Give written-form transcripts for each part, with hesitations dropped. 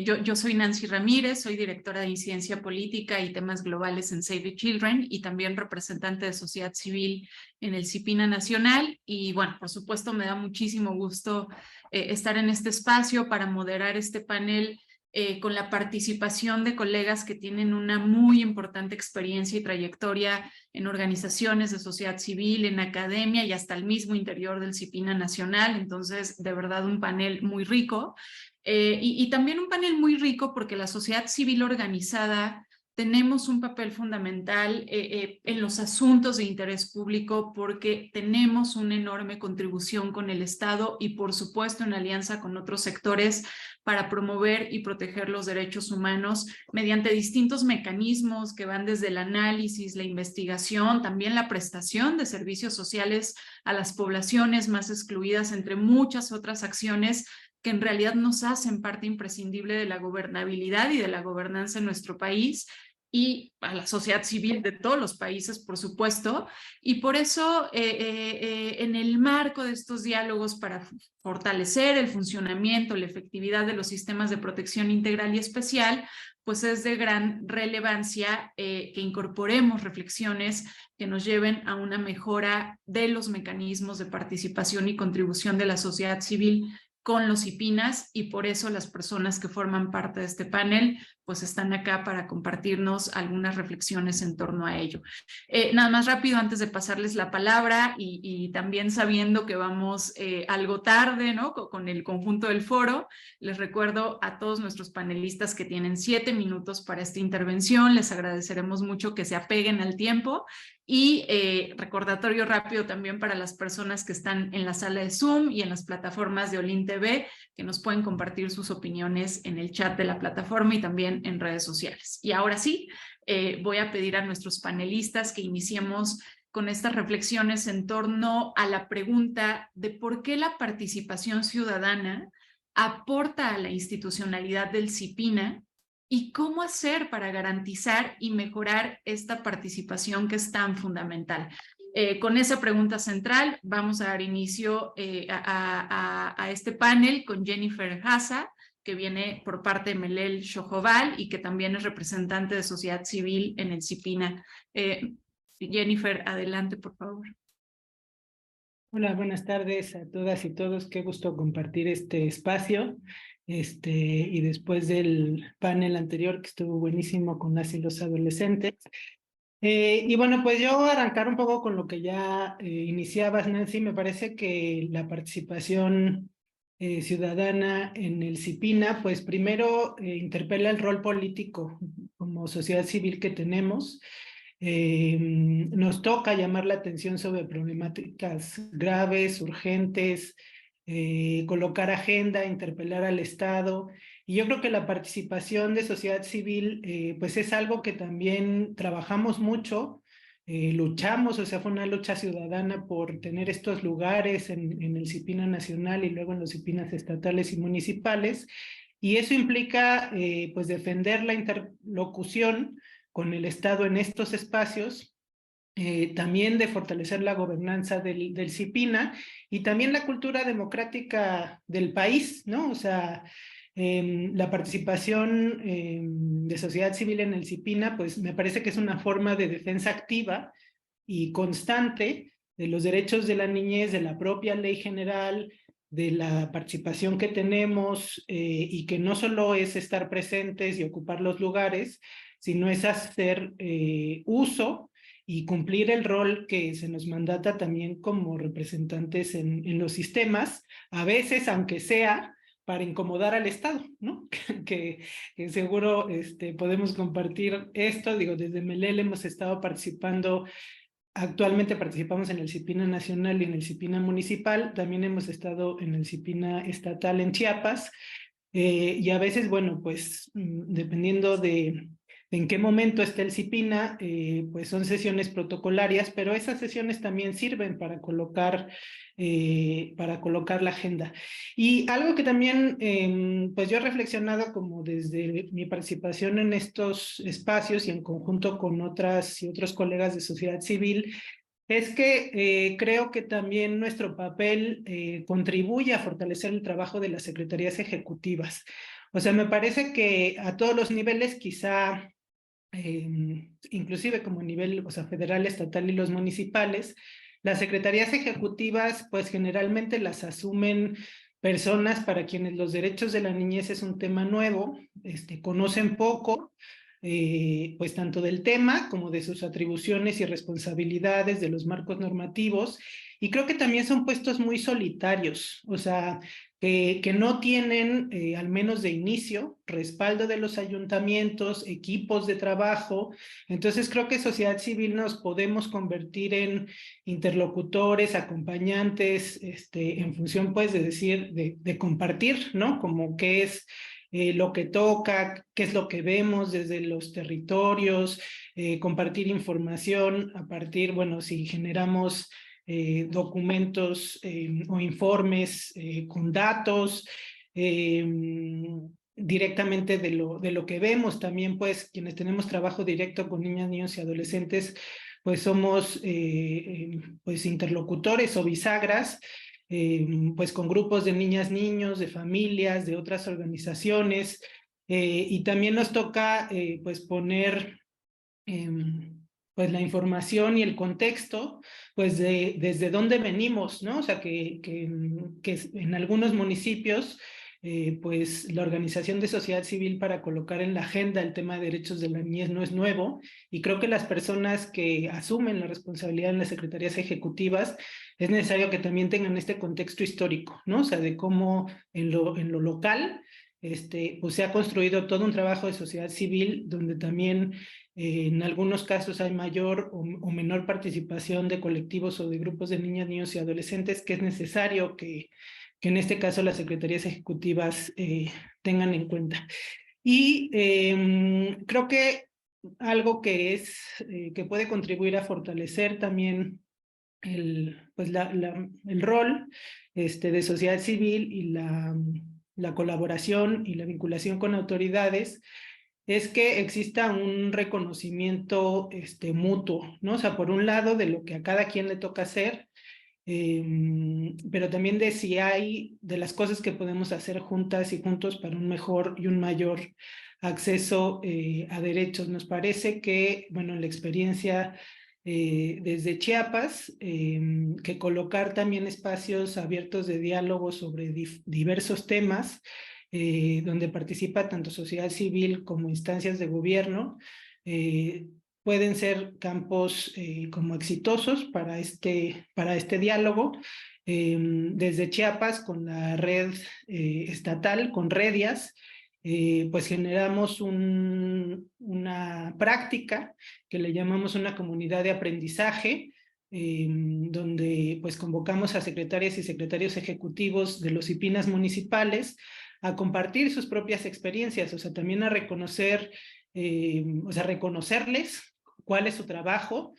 Yo soy Nancy Ramírez, soy directora de Incidencia Política y Temas Globales en Save the Children y también representante de sociedad civil en el CIPINA Nacional. Y bueno, por supuesto me da muchísimo gusto estar en este espacio para moderar este panel con la participación de colegas que tienen una muy importante experiencia y trayectoria en organizaciones de sociedad civil, en academia y hasta el mismo interior del CIPINA Nacional. Entonces, de verdad, un panel muy rico. Y también un panel muy rico porque la sociedad civil organizada tenemos un papel fundamental en los asuntos de interés público porque tenemos una enorme contribución con el Estado y por supuesto en alianza con otros sectores para promover y proteger los derechos humanos mediante distintos mecanismos que van desde el análisis, la investigación, también la prestación de servicios sociales a las poblaciones más excluidas, entre muchas otras acciones que en realidad nos hacen parte imprescindible de la gobernabilidad y de la gobernanza en nuestro país y a la sociedad civil de todos los países, por supuesto. Y por eso, en el marco de estos diálogos para fortalecer el funcionamiento, la efectividad de los sistemas de protección integral y especial, pues es de gran relevancia que incorporemos reflexiones que nos lleven a una mejora de los mecanismos de participación y contribución de la sociedad civil con los CIPINAS, y por eso las personas que forman parte de este panel pues están acá para compartirnos algunas reflexiones en torno a ello. Nada más rápido antes de pasarles la palabra y también sabiendo que vamos algo tarde, ¿no? Con el conjunto del foro, les recuerdo a todos nuestros panelistas que tienen 7 minutos para esta intervención. Les agradeceremos mucho que se apeguen al tiempo. Y recordatorio rápido también para las personas que están en la sala de Zoom y en las plataformas de Olin TV, que nos pueden compartir sus opiniones en el chat de la plataforma y también en redes sociales. Y ahora sí, voy a pedir a nuestros panelistas que iniciemos con estas reflexiones en torno a la pregunta de por qué la participación ciudadana aporta a la institucionalidad del CIPINA y cómo hacer para garantizar y mejorar esta participación que es tan fundamental. Con esa pregunta central vamos a dar inicio a este panel con Jennifer Haza, que viene por parte de Melel Shojoval y que también es representante de sociedad civil en el CIPINA. Jennifer, adelante, por favor. Hola, buenas tardes a todas y todos. Qué gusto compartir este espacio. Y después del panel anterior que estuvo buenísimo con las y los adolescentes. Y bueno, pues yo arrancar un poco con lo que ya iniciabas, Nancy. Me parece que la participación ciudadana en el CIPINA, pues primero interpela el rol político como sociedad civil que tenemos. Nos toca llamar la atención sobre problemáticas graves, urgentes, colocar agenda, interpelar al Estado. Y yo creo que la participación de sociedad civil pues es algo que también trabajamos mucho, luchamos, o sea, fue una lucha ciudadana por tener estos lugares en el CIPINA Nacional y luego en los CIPINAs estatales y municipales. Y eso implica pues defender la interlocución con el Estado en estos espacios, también de fortalecer la gobernanza del CIPINA y también la cultura democrática del país, ¿no? O sea, la participación de sociedad civil en el CIPINA, pues me parece que es una forma de defensa activa y constante de los derechos de la niñez, de la propia ley general, de la participación que tenemos y que no solo es estar presentes y ocupar los lugares, sino es hacer uso y cumplir el rol que se nos mandata también como representantes en los sistemas, a veces, aunque sea para incomodar al Estado, ¿no? que seguro podemos compartir esto. Digo, desde Melel hemos estado participando. Actualmente participamos en el CIPINA Nacional y en el CIPINA Municipal. También hemos estado en el CIPINA Estatal en Chiapas. Y a veces, bueno, pues dependiendo de en qué momento está el CIPINA, pues son sesiones protocolarias, pero esas sesiones también sirven para colocar la agenda. Y algo que también, pues yo he reflexionado como desde mi participación en estos espacios y en conjunto con otras y otros colegas de sociedad civil, es que creo que también nuestro papel contribuye a fortalecer el trabajo de las secretarías ejecutivas. O sea, me parece que a todos los niveles, quizá inclusive como nivel, o sea, federal, estatal y los municipales, las secretarías ejecutivas, pues generalmente las asumen personas para quienes los derechos de la niñez es un tema nuevo, conocen poco, pues tanto del tema como de sus atribuciones y responsabilidades, de los marcos normativos, y creo que también son puestos muy solitarios, o sea, que no tienen, al menos de inicio, respaldo de los ayuntamientos, equipos de trabajo. Entonces creo que sociedad civil nos podemos convertir en interlocutores, acompañantes, en función pues de decir, de compartir, ¿no? Como qué es lo que toca, qué es lo que vemos desde los territorios, compartir información a partir, bueno, si generamos documentos o informes con datos directamente de lo que vemos. También, pues, quienes tenemos trabajo directo con niñas, niños y adolescentes, pues somos pues interlocutores o bisagras, pues con grupos de niñas, niños, de familias, de otras organizaciones, y también nos toca pues poner pues la información y el contexto, pues desde dónde venimos, ¿no? O sea, que en algunos municipios, pues la organización de sociedad civil para colocar en la agenda el tema de derechos de la niñez no es nuevo, y creo que las personas que asumen la responsabilidad en las secretarías ejecutivas es necesario que también tengan este contexto histórico, ¿no? O sea, de cómo en lo local, pues se ha construido todo un trabajo de sociedad civil donde también en algunos casos hay mayor o menor participación de colectivos o de grupos de niñas, niños y adolescentes, que es necesario que en este caso las secretarías ejecutivas tengan en cuenta. Y creo que algo que que puede contribuir a fortalecer también pues el rol de sociedad civil y la colaboración y la vinculación con autoridades es que exista un reconocimiento mutuo, ¿no? O sea, por un lado, de lo que a cada quien le toca hacer, pero también de si hay, de las cosas que podemos hacer juntas y juntos para un mejor y un mayor acceso a derechos. Nos parece que, bueno, la experiencia desde Chiapas, que colocar también espacios abiertos de diálogo sobre diversos temas, donde participa tanto sociedad civil como instancias de gobierno, pueden ser campos como exitosos para este diálogo. Desde Chiapas, con la red estatal, con Redias, pues generamos una práctica que le llamamos una comunidad de aprendizaje, donde pues convocamos a secretarias y secretarios ejecutivos de los IPINAS municipales a compartir sus propias experiencias, o sea, también a reconocer, o sea, reconocerles cuál es su trabajo,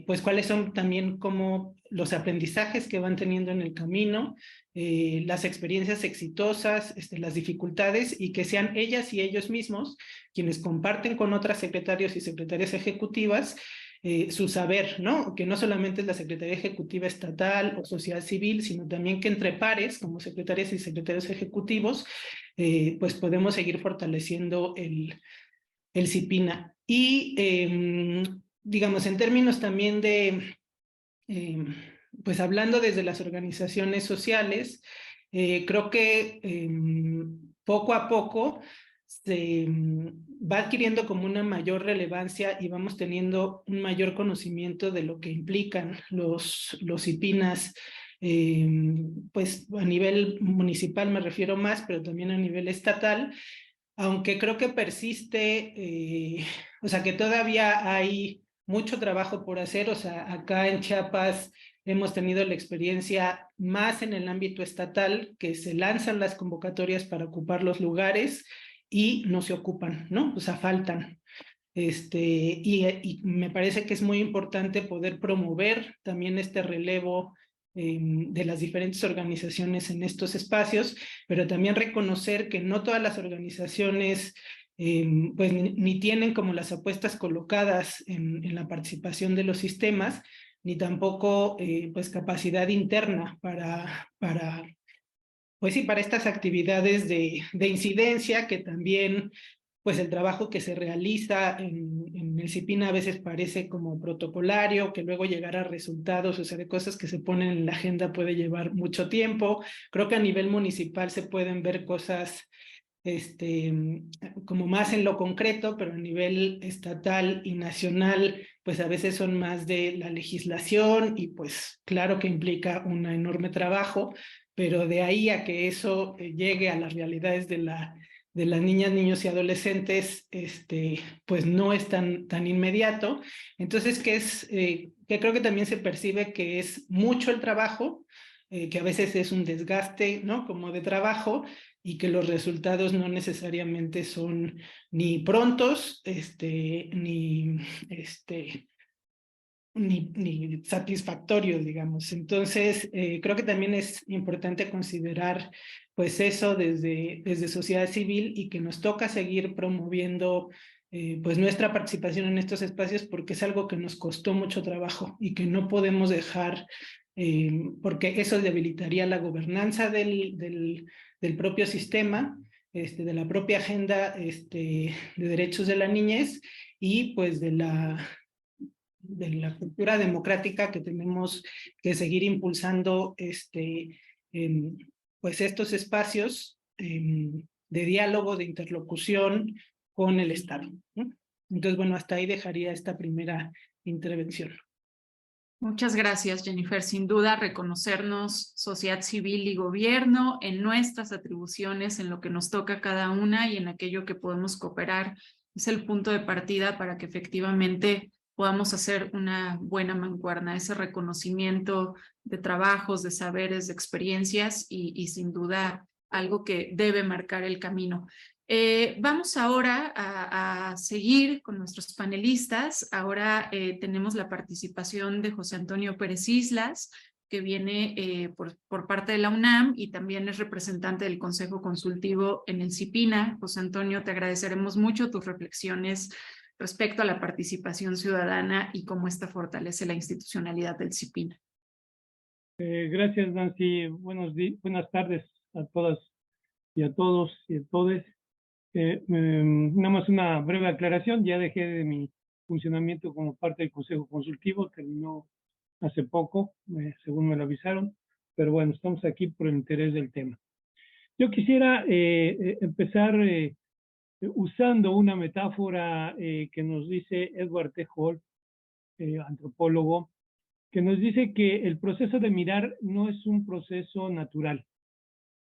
pues cuáles son también como los aprendizajes que van teniendo en el camino, las experiencias exitosas, las dificultades, y que sean ellas y ellos mismos quienes comparten con otras secretarios y secretarias ejecutivas su saber, ¿no? Que no solamente es la Secretaría Ejecutiva Estatal o Sociedad Civil, sino también que entre pares, como secretarias y secretarios ejecutivos, pues podemos seguir fortaleciendo el CIPINA. Y, digamos, en términos también de, pues hablando desde las organizaciones sociales, creo que poco a poco se va adquiriendo como una mayor relevancia y vamos teniendo un mayor conocimiento de lo que implican los IPINAS, pues a nivel municipal me refiero más, pero también a nivel estatal, aunque creo que persiste, o sea, que todavía hay mucho trabajo por hacer. O sea, acá en Chiapas hemos tenido la experiencia más en el ámbito estatal, que se lanzan las convocatorias para ocupar los lugares y no se ocupan, ¿no? O sea, faltan. Y me parece que es muy importante poder promover también este relevo de las diferentes organizaciones en estos espacios, pero también reconocer que no todas las organizaciones pues ni tienen como las apuestas colocadas en la participación de los sistemas, ni tampoco pues capacidad interna para pues sí, para estas actividades de incidencia que también pues el trabajo que se realiza en el CIPINA a veces parece como protocolario, que luego llegar a resultados, o sea, de cosas que se ponen en la agenda puede llevar mucho tiempo. Creo que a nivel municipal se pueden ver cosas como más en lo concreto, pero a nivel estatal y nacional, pues a veces son más de la legislación y pues claro que implica un enorme trabajo, pero de ahí a que eso llegue a las realidades de las niñas, niños y adolescentes, pues no es tan inmediato. Entonces, que creo que también se percibe que es mucho el trabajo, que a veces es un desgaste, ¿no? Como de trabajo, y que los resultados no necesariamente son ni prontos, ni satisfactorios, digamos. Entonces, creo que también es importante considerar pues eso desde sociedad civil y que nos toca seguir promoviendo pues nuestra participación en estos espacios porque es algo que nos costó mucho trabajo y que no podemos dejar porque eso debilitaría la gobernanza del propio sistema, de la propia agenda de derechos de la niñez y pues de la cultura democrática que tenemos que seguir impulsando pues estos espacios de diálogo, de interlocución con el Estado, ¿no? Entonces, bueno, hasta ahí dejaría esta primera intervención. Muchas gracias, Jennifer. Sin duda, reconocernos sociedad civil y gobierno en nuestras atribuciones, en lo que nos toca a cada una y en aquello que podemos cooperar, es el punto de partida para que efectivamente podamos hacer una buena mancuerna, ese reconocimiento de trabajos, de saberes, de experiencias y sin duda algo que debe marcar el camino. Vamos ahora a seguir con nuestros panelistas. Ahora tenemos la participación de José Antonio Pérez Islas, que viene por parte de la UNAM y también es representante del Consejo Consultivo en el CIPINA. José Antonio, te agradeceremos mucho tus reflexiones respecto a la participación ciudadana y cómo esta fortalece la institucionalidad del CIPINA. Gracias, Nancy. Buenas tardes a todas y a todos y a todes. Nada más una breve aclaración. Ya dejé de mi funcionamiento como parte del Consejo Consultivo. Terminó hace poco, según me lo avisaron. Pero bueno, estamos aquí por el interés del tema. Yo quisiera empezar usando una metáfora que nos dice Edward T. Hall, antropólogo, que nos dice que el proceso de mirar no es un proceso natural,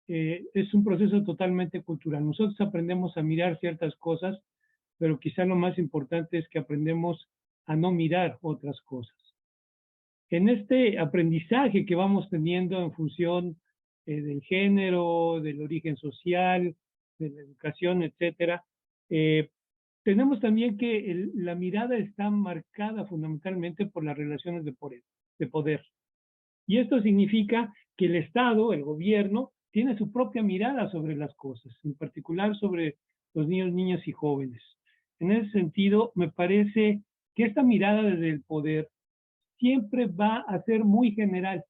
es un proceso totalmente cultural. Nosotros aprendemos a mirar ciertas cosas, pero quizá lo más importante es que aprendemos a no mirar otras cosas. En este aprendizaje que vamos teniendo en función del género, del origen social, de la educación, etcétera, tenemos también que la mirada está marcada fundamentalmente por las relaciones de poder. Y esto significa que el Estado, el gobierno, tiene su propia mirada sobre las cosas, en particular sobre los niños, niñas y jóvenes. En ese sentido, me parece que esta mirada desde el poder siempre va a ser muy general,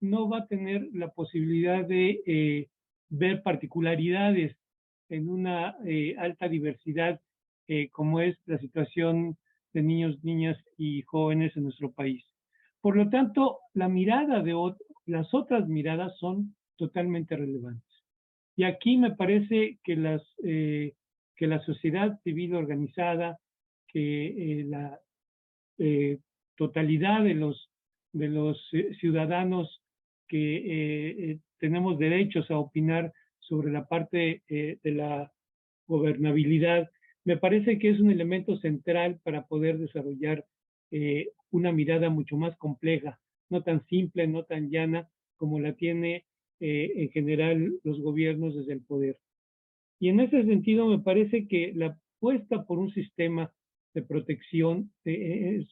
no va a tener la posibilidad de ver particularidades en una alta diversidad como es la situación de niños, niñas y jóvenes en nuestro país. Por lo tanto, las otras miradas son totalmente relevantes. Y aquí me parece que la sociedad civil organizada, que la totalidad de los ciudadanos que tenemos derechos a opinar sobre la parte de la gobernabilidad, me parece que es un elemento central para poder desarrollar una mirada mucho más compleja, no tan simple, no tan llana como la tiene en general los gobiernos desde el poder. Y en ese sentido me parece que la apuesta por un sistema de protección,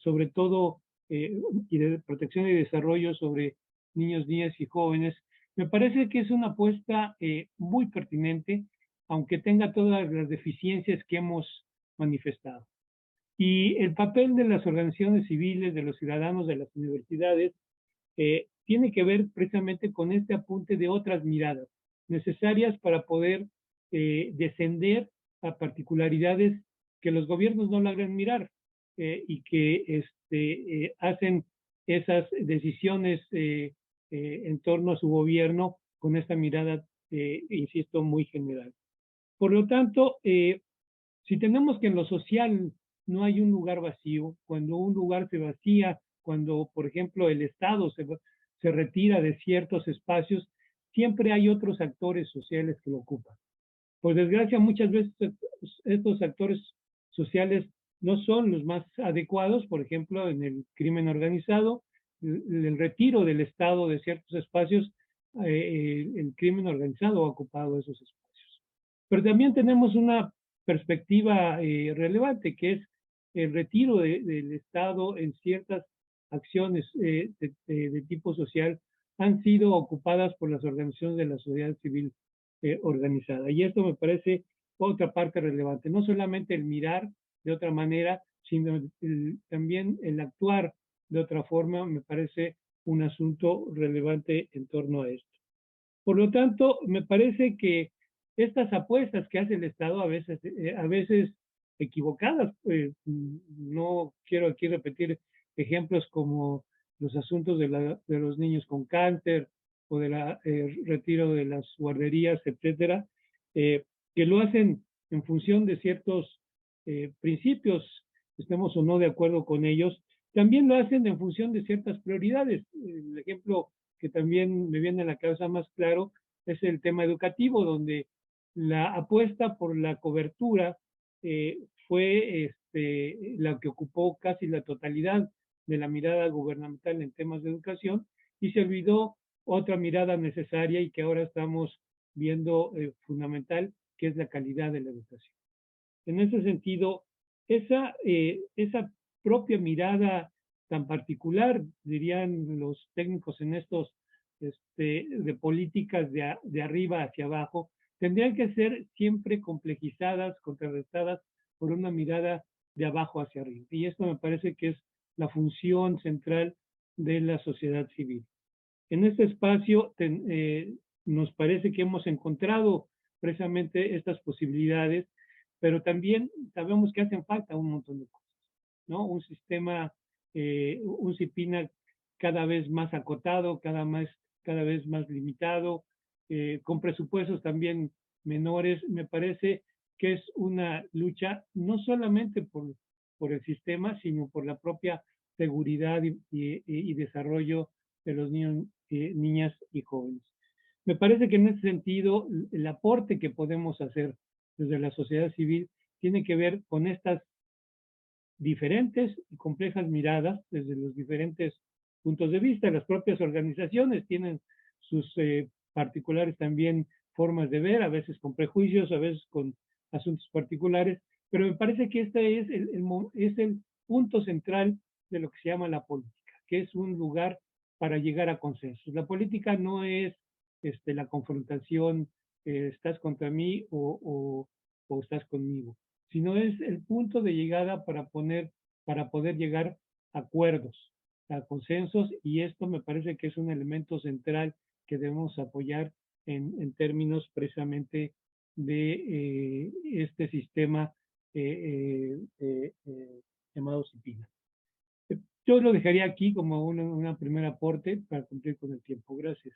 sobre todo, y de protección y desarrollo sobre niños, niñas y jóvenes, me parece que es una apuesta muy pertinente, aunque tenga todas las deficiencias que hemos manifestado. Y el papel de las organizaciones civiles, de los ciudadanos, de las universidades, tiene que ver precisamente con este apunte de otras miradas, necesarias para poder descender a particularidades que los gobiernos no logran mirar y que hacen esas decisiones en torno a su gobierno con esta mirada, insisto, muy general. Por lo tanto, si tenemos que en lo social no hay un lugar vacío, cuando un lugar se vacía, cuando, por ejemplo, el Estado se retira de ciertos espacios, siempre hay otros actores sociales que lo ocupan. Por desgracia, muchas veces estos actores sociales no son los más adecuados, por ejemplo, en el crimen organizado, el retiro del Estado de ciertos espacios, el crimen organizado ha ocupado esos espacios. Pero también tenemos una perspectiva relevante, que es el retiro del Estado en ciertas acciones de tipo social han sido ocupadas por las organizaciones de la sociedad civil organizada. Y esto me parece otra parte relevante, no solamente el mirar de otra manera, sino también el actuar de otra forma, me parece un asunto relevante en torno a esto. Por lo tanto, me parece que estas apuestas que hace el Estado, a veces equivocadas, no quiero aquí repetir ejemplos como los asuntos de los niños con cáncer o del retiro de las guarderías, etcétera, que lo hacen en función de ciertos principios, estemos o no de acuerdo con ellos, también lo hacen en función de ciertas prioridades. El ejemplo que también me viene a la cabeza más claro es el tema educativo, donde la apuesta por la cobertura fue la que ocupó casi la totalidad de la mirada gubernamental en temas de educación y se olvidó otra mirada necesaria y que ahora estamos viendo fundamental, que es la calidad de la educación. En ese sentido, esa propia mirada tan particular, dirían los técnicos en estos de políticas de arriba hacia abajo, tendrían que ser siempre complejizadas, contrarrestadas por una mirada de abajo hacia arriba. Y esto me parece que es la función central de la sociedad civil. En este espacio nos parece que hemos encontrado precisamente estas posibilidades, pero también sabemos que hacen falta un montón de cosas, ¿no? Un sistema, un CIPINA cada vez más acotado, cada vez más limitado, con presupuestos también menores. Me parece que es una lucha no solamente por el sistema, sino por la propia seguridad y desarrollo de los niños, niñas y jóvenes. Me parece que en ese sentido el aporte que podemos hacer desde la sociedad civil tiene que ver con estas diferentes y complejas miradas desde los diferentes puntos de vista. Las propias organizaciones tienen sus particulares también formas de ver, a veces con prejuicios, a veces con asuntos particulares, pero me parece que este es el punto central de lo que se llama la política, que es un lugar para llegar a consensos. La política no es la confrontación, estás contra mí o estás conmigo, sino es el punto de llegada para poder llegar a acuerdos, a consensos, y esto me parece que es un elemento central que debemos apoyar en términos precisamente de este sistema llamado CIPINA. Yo lo dejaría aquí como un primer aporte para cumplir con el tiempo. Gracias.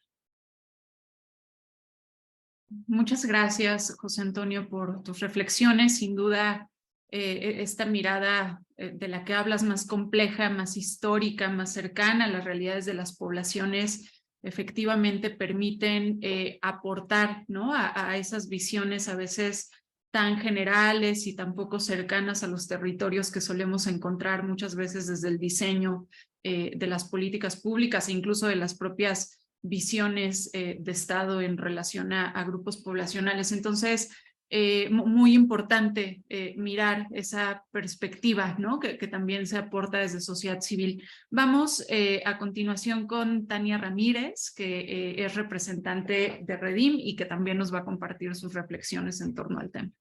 Muchas gracias, José Antonio, por tus reflexiones. Sin duda, esta mirada de la que hablas, más compleja, más histórica, más cercana a las realidades de las poblaciones, efectivamente permiten aportar, ¿no?, a esas visiones a veces tan generales y tan poco cercanas a los territorios que solemos encontrar muchas veces desde el diseño de las políticas públicas e incluso de las propias visiones de Estado en relación a grupos poblacionales. Entonces, muy importante mirar esa perspectiva, ¿no?, que también se aporta desde sociedad civil. Vamos a continuación con Tania Ramírez, que es representante de Redim y que también nos va a compartir sus reflexiones en torno al tema.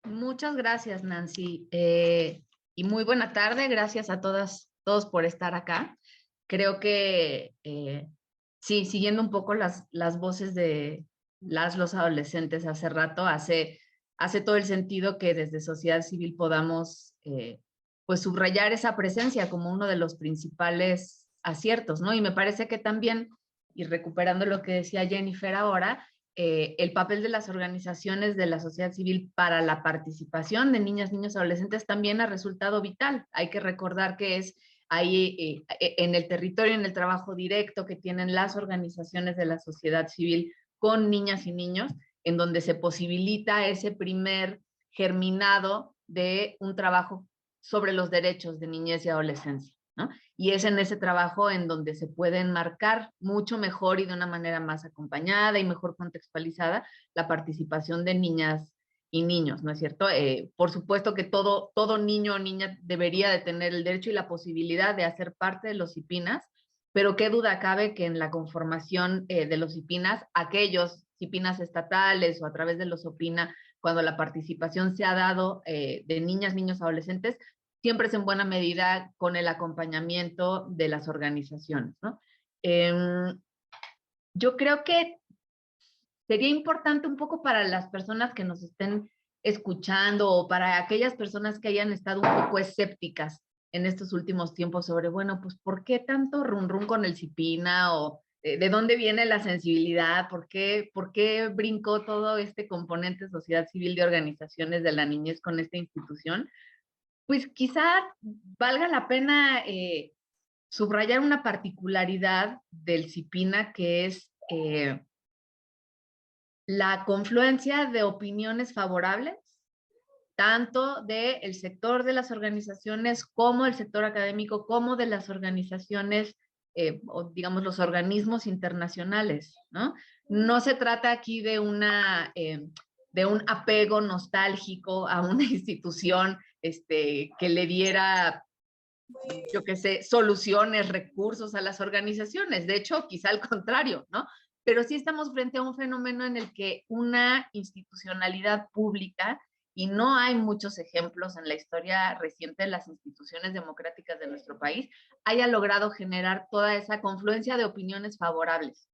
Muchas gracias, Nancy. Y muy buena tarde. Gracias a todos por estar acá. Creo que sí, siguiendo un poco las voces de los adolescentes hace rato, hace todo el sentido que desde sociedad civil podamos pues subrayar esa presencia como uno de los principales aciertos, ¿no? Y me parece que también, y recuperando lo que decía Jennifer ahora, el papel de las organizaciones de la sociedad civil para la participación de niñas, niños, adolescentes también ha resultado vital. Hay que recordar que es ahí en el territorio, en el trabajo directo que tienen las organizaciones de la sociedad civil con niñas y niños, en donde se posibilita ese primer germinado de un trabajo sobre los derechos de niñez y adolescencia, ¿no? Y es en ese trabajo en donde se puede enmarcar mucho mejor y de una manera más acompañada y mejor contextualizada la participación de niñas y niños, ¿no es cierto? Por supuesto que todo niño o niña debería de tener el derecho y la posibilidad de hacer parte de los CIPINAS, pero qué duda cabe que en la conformación de los CIPINAS, aquellos CIPINAS estatales o a través de los OPINA, cuando la participación se ha dado de niñas, niños, adolescentes, siempre es en buena medida con el acompañamiento de las organizaciones, ¿no? Yo creo que sería importante un poco para las personas que nos estén escuchando o para aquellas personas que hayan estado un poco escépticas en estos últimos tiempos sobre, bueno, pues, ¿por qué tanto run run con el CIPINA? O ¿de dónde viene la sensibilidad? ¿Por qué brincó todo este componente sociedad civil de organizaciones de la niñez con esta institución? Pues quizá valga la pena subrayar una particularidad del CIPINA que es la confluencia de opiniones favorables, tanto del sector de las organizaciones como el sector académico, como de las organizaciones, o digamos los organismos internacionales, ¿no? No se trata aquí de un apego nostálgico a una institución que le diera, yo qué sé, soluciones, recursos a las organizaciones. De hecho, quizá al contrario, ¿no? Pero sí estamos frente a un fenómeno en el que una institucionalidad pública, y no hay muchos ejemplos en la historia reciente de las instituciones democráticas de nuestro país, haya logrado generar toda esa confluencia de opiniones favorables.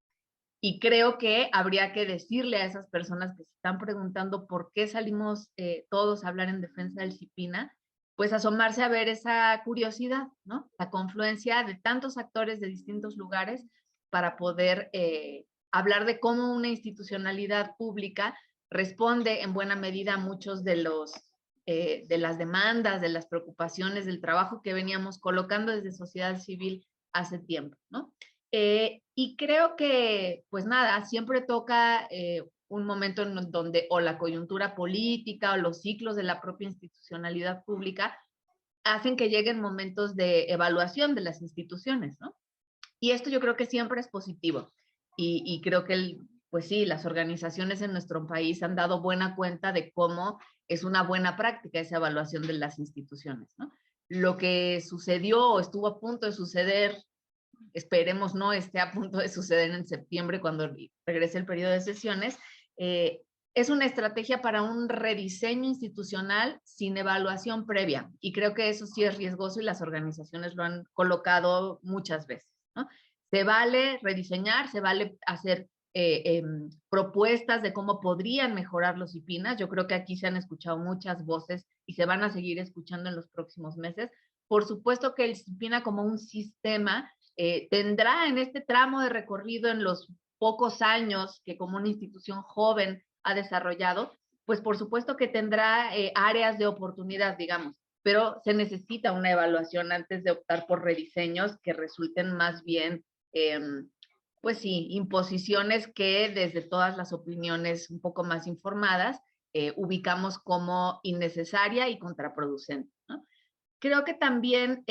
Y creo que habría que decirle a esas personas que se están preguntando por qué salimos todos a hablar en defensa del CIPINA, pues asomarse a ver esa curiosidad, ¿no? La confluencia de tantos actores de distintos lugares para poder hablar de cómo una institucionalidad pública responde en buena medida a muchos de las demandas, de las preocupaciones, del trabajo que veníamos colocando desde sociedad civil hace tiempo, ¿no? Y creo que, pues nada, siempre toca un momento en donde o la coyuntura política o los ciclos de la propia institucionalidad pública hacen que lleguen momentos de evaluación de las instituciones, ¿no? Y esto yo creo que siempre es positivo. Y creo que, pues sí, las organizaciones en nuestro país han dado buena cuenta de cómo es una buena práctica esa evaluación de las instituciones, ¿no? Lo que sucedió o estuvo a punto de suceder, esperemos no esté a punto de suceder en septiembre cuando regrese el periodo de sesiones, es una estrategia para un rediseño institucional sin evaluación previa. Y creo que eso sí es riesgoso y las organizaciones lo han colocado muchas veces, ¿no? Se vale rediseñar, se vale hacer propuestas de cómo podrían mejorar los CIPINAS. Yo creo que aquí se han escuchado muchas voces y se van a seguir escuchando en los próximos meses. Por supuesto que el CIPINA como un sistema tendrá en este tramo de recorrido, en los pocos años que como una institución joven ha desarrollado, pues por supuesto que tendrá áreas de oportunidad, digamos, pero se necesita una evaluación antes de optar por rediseños que resulten más bien, pues sí, imposiciones que desde todas las opiniones un poco más informadas ubicamos como innecesaria y contraproducente, ¿no? Creo que también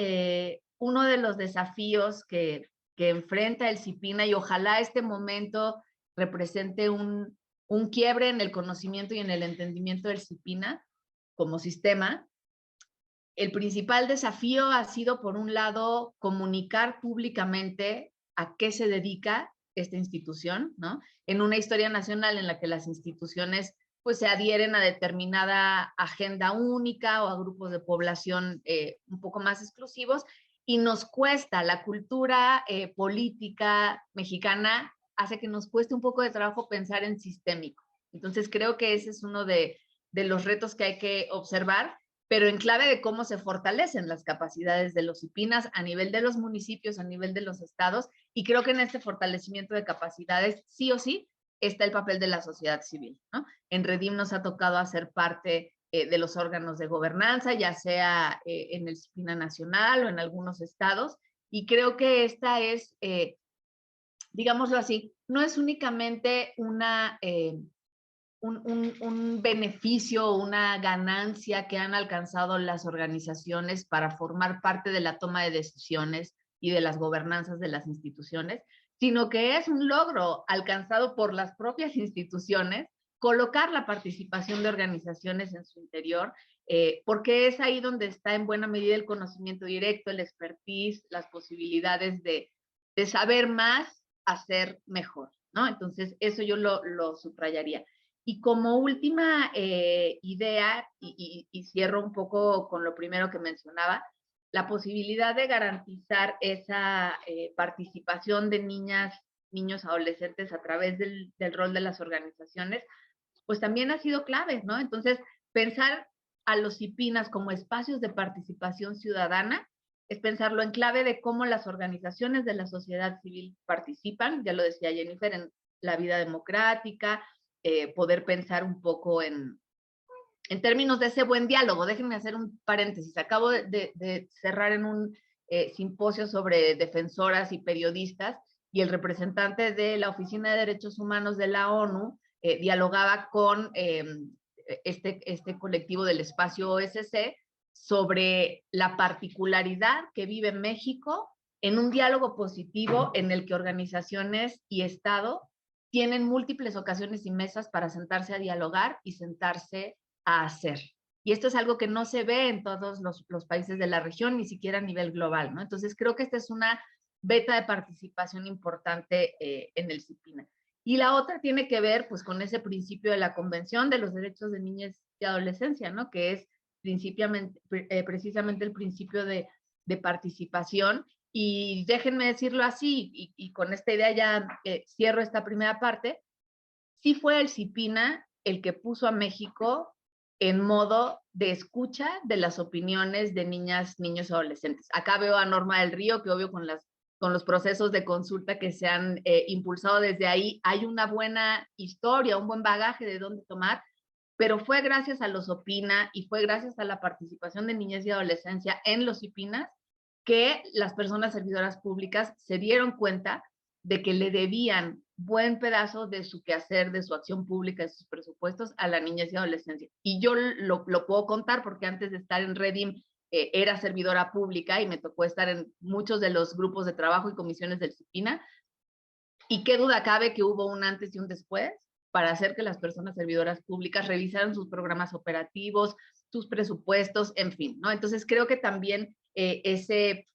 uno de los desafíos que enfrenta el CIPINA, y ojalá este momento represente un quiebre en el conocimiento y en el entendimiento del CIPINA como sistema. El principal desafío ha sido, por un lado, comunicar públicamente a qué se dedica esta institución, ¿no? En una historia nacional en la que las instituciones pues se adhieren a determinada agenda única o a grupos de población un poco más exclusivos, y nos cuesta, la cultura política mexicana hace que nos cueste un poco de trabajo pensar en sistémico. Entonces creo que ese es uno de los retos que hay que observar, pero en clave de cómo se fortalecen las capacidades de los CIPINAS a nivel de los municipios, a nivel de los estados, y creo que en este fortalecimiento de capacidades, sí o sí, está el papel de la sociedad civil, ¿no? En Redim nos ha tocado hacer parte de los órganos de gobernanza, ya sea en el CIPINA nacional o en algunos estados, y creo que esta es, digámoslo así, no es únicamente un beneficio, una ganancia que han alcanzado las organizaciones para formar parte de la toma de decisiones y de las gobernanzas de las instituciones, sino que es un logro alcanzado por las propias instituciones colocar la participación de organizaciones en su interior, porque es ahí donde está en buena medida el conocimiento directo, el expertise, las posibilidades de saber más, hacer mejor, ¿no? Entonces, eso yo lo subrayaría. Y como última idea, y cierro un poco con lo primero que mencionaba, la posibilidad de garantizar esa participación de niñas, niños, adolescentes a través del rol de las organizaciones, pues también ha sido clave, ¿no? Entonces, pensar a los CIPINAS como espacios de participación ciudadana es pensarlo en clave de cómo las organizaciones de la sociedad civil participan, ya lo decía Jennifer, en la vida democrática, poder pensar un poco en términos de ese buen diálogo. Déjenme hacer un paréntesis. Acabo de cerrar en un simposio sobre defensoras y periodistas, y el representante de la Oficina de Derechos Humanos de la ONU dialogaba con este colectivo del espacio OSC sobre la particularidad que vive México en un diálogo positivo en el que organizaciones y Estado tienen múltiples ocasiones y mesas para sentarse a dialogar y sentarse a hacer. Y esto es algo que no se ve en todos los países de la región, ni siquiera a nivel global, ¿no? Entonces creo que esta es una beta de participación importante en el CIPINA. Y la otra tiene que ver pues con ese principio de la Convención de los Derechos de Niñez y Adolescencia, ¿no? Que es precisamente el principio de participación. Y déjenme decirlo así, y con esta idea ya cierro esta primera parte, sí fue el CIPINA el que puso a México en modo de escucha de las opiniones de niñas, niños y adolescentes. Acá veo a Norma del Río, que obvio con los procesos de consulta que se han impulsado desde ahí, hay una buena historia, un buen bagaje de dónde tomar, pero fue gracias a los OPINA y fue gracias a la participación de niñez y adolescencia en los CIPINAS que las personas servidoras públicas se dieron cuenta de que le debían buen pedazo de su quehacer, de su acción pública, de sus presupuestos a la niñez y adolescencia. Y yo lo puedo contar porque antes de estar en Redim era servidora pública y me tocó estar en muchos de los grupos de trabajo y comisiones del CIPINA. Y qué duda cabe que hubo un antes y un después para hacer que las personas servidoras públicas revisaran sus programas operativos, sus presupuestos, en fin, ¿no? Entonces creo que también ese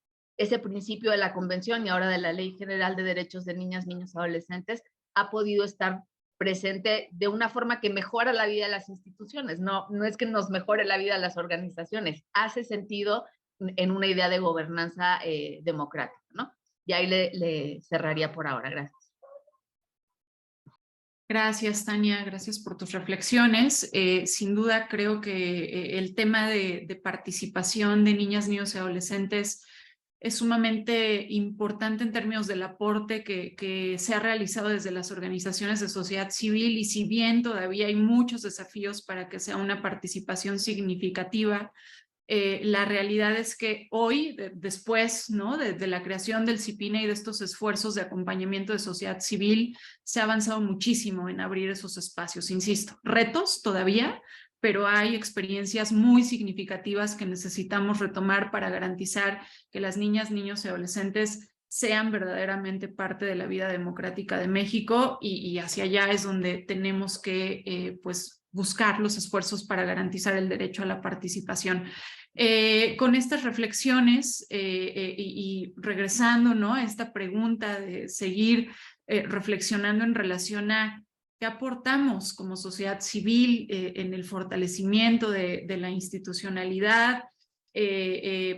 principio de la Convención y ahora de la Ley General de Derechos de Niñas, Niños y Adolescentes ha podido estar presente de una forma que mejora la vida de las instituciones. No es que nos mejore la vida de las organizaciones, hace sentido en una idea de gobernanza democrática, ¿no? Y ahí le cerraría por ahora. Gracias. Gracias, Tania, gracias por tus reflexiones. Sin duda creo que el tema de participación de niñas, niños y adolescentes es sumamente importante en términos del aporte que se ha realizado desde las organizaciones de sociedad civil, y si bien todavía hay muchos desafíos para que sea una participación significativa, la realidad es que hoy, después, ¿no?, de la creación del CIPINA y de estos esfuerzos de acompañamiento de sociedad civil, se ha avanzado muchísimo en abrir esos espacios. Insisto, retos todavía, pero hay experiencias muy significativas que necesitamos retomar para garantizar que las niñas, niños y adolescentes sean verdaderamente parte de la vida democrática de México, y hacia allá es donde tenemos que pues buscar los esfuerzos para garantizar el derecho a la participación. Con estas reflexiones y regresando, ¿no?, a esta pregunta de seguir reflexionando en relación a qué aportamos como sociedad civil en el fortalecimiento de la institucionalidad,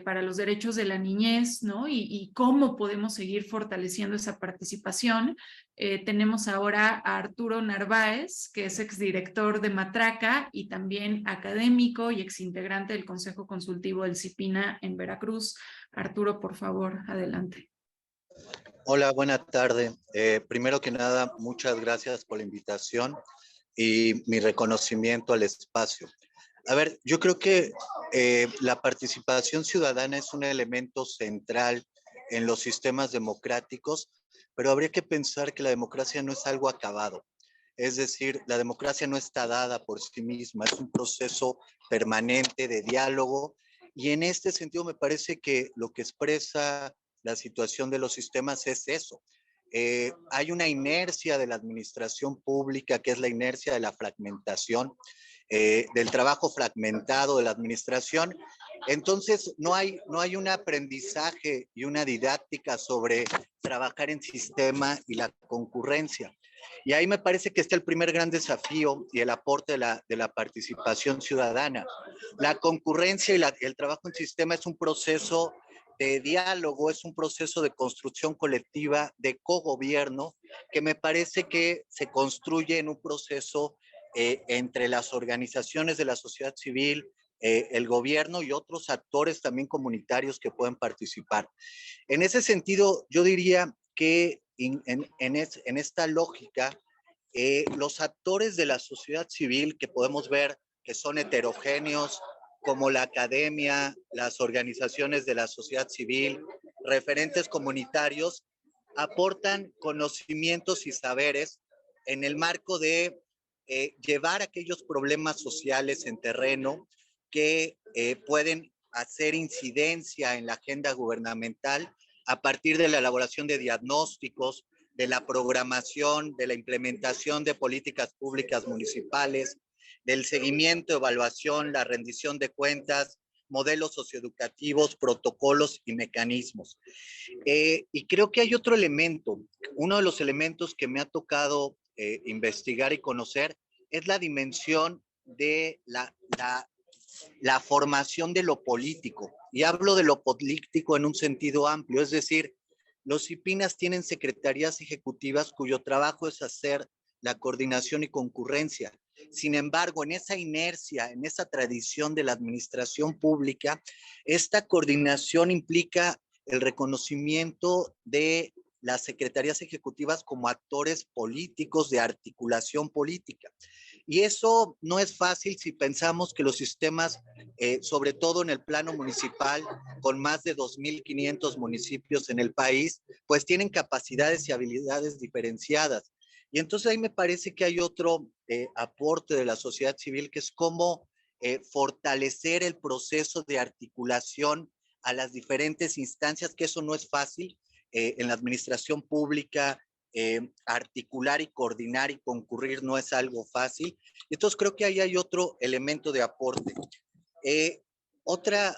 para los derechos de la niñez, ¿no? Y cómo podemos seguir fortaleciendo esa participación. Tenemos ahora a Arturo Narváez, que es exdirector de Matraca y también académico y exintegrante del Consejo Consultivo del CIPINA en Veracruz. Arturo, por favor, adelante. Hola, buena tarde. Primero que nada, muchas gracias por la invitación y mi reconocimiento al espacio. A ver, yo creo que la participación ciudadana es un elemento central en los sistemas democráticos, pero habría que pensar que la democracia no es algo acabado. Es decir, la democracia no está dada por sí misma, es un proceso permanente de diálogo y en este sentido me parece que lo que expresa la situación de los sistemas es eso. Hay una inercia de la administración pública que es la inercia de la fragmentación, del trabajo fragmentado de la administración. Entonces, no hay un aprendizaje y una didáctica sobre trabajar en sistema y la concurrencia. Y ahí me parece que está el primer gran desafío y el aporte de la participación ciudadana. La concurrencia y el trabajo en sistema es un proceso de diálogo, es un proceso de construcción colectiva, de cogobierno, que me parece que se construye en un proceso entre las organizaciones de la sociedad civil, el gobierno y otros actores también comunitarios que pueden participar. En ese sentido, yo diría que en esta lógica, los actores de la sociedad civil que podemos ver que son heterogéneos, como la academia, las organizaciones de la sociedad civil, referentes comunitarios, aportan conocimientos y saberes en el marco de llevar aquellos problemas sociales en terreno que pueden hacer incidencia en la agenda gubernamental a partir de la elaboración de diagnósticos, de la programación, de la implementación de políticas públicas municipales, del seguimiento, evaluación, la rendición de cuentas, modelos socioeducativos, protocolos y mecanismos. Y creo que hay otro elemento, uno de los elementos que me ha tocado investigar y conocer es la dimensión de la formación de lo político. Y hablo de lo político en un sentido amplio, es decir, los CIPINAS tienen secretarías ejecutivas cuyo trabajo es hacer la coordinación y concurrencia. Sin embargo, en esa inercia, en esa tradición de la administración pública, esta coordinación implica el reconocimiento de las secretarías ejecutivas como actores políticos de articulación política. Y eso no es fácil si pensamos que los sistemas, sobre todo en el plano municipal, con más de 2.500 municipios en el país, pues tienen capacidades y habilidades diferenciadas. Y entonces ahí me parece que hay otro aporte de la sociedad civil, que es cómo fortalecer el proceso de articulación a las diferentes instancias, que eso no es fácil en la administración pública. Articular y coordinar y concurrir no es algo fácil. Entonces creo que ahí hay otro elemento de aporte. Otra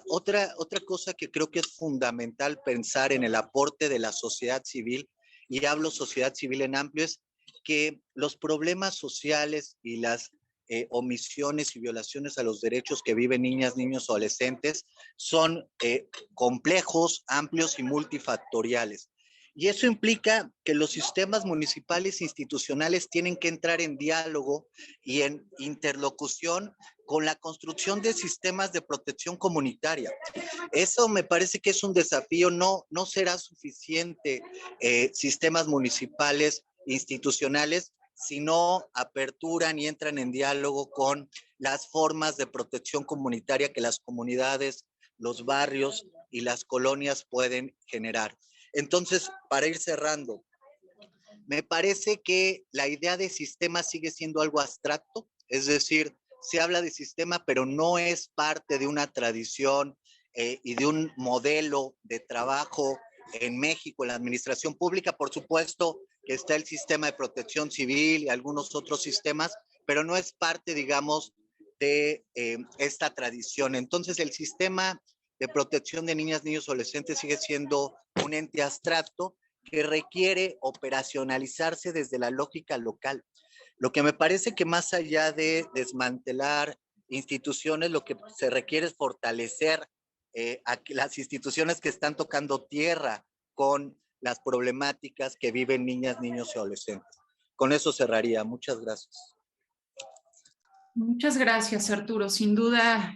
cosa que creo que es fundamental pensar en el aporte de la sociedad civil, y hablo sociedad civil en amplio, es que los problemas sociales y las omisiones y violaciones a los derechos que viven niñas, niños o adolescentes son complejos, amplios y multifactoriales. Y eso implica que los sistemas municipales institucionales tienen que entrar en diálogo y en interlocución con la construcción de sistemas de protección comunitaria. Eso me parece que es un desafío. No será suficiente sistemas municipales institucionales si no aperturan y entran en diálogo con las formas de protección comunitaria que las comunidades, los barrios y las colonias pueden generar. Entonces, para ir cerrando, me parece que la idea de sistema sigue siendo algo abstracto, es decir, se habla de sistema, pero no es parte de una tradición y de un modelo de trabajo en México, en la administración pública. Por supuesto que está el sistema de protección civil y algunos otros sistemas, pero no es parte, digamos, de esta tradición. Entonces, el sistema de protección de niñas, niños, adolescentes sigue siendo un ente abstracto que requiere operacionalizarse desde la lógica local. Lo que me parece que más allá de desmantelar instituciones, lo que se requiere es fortalecer a las instituciones que están tocando tierra con las problemáticas que viven niñas, niños y adolescentes. Con eso cerraría. Muchas gracias. Muchas gracias, Arturo. Sin duda,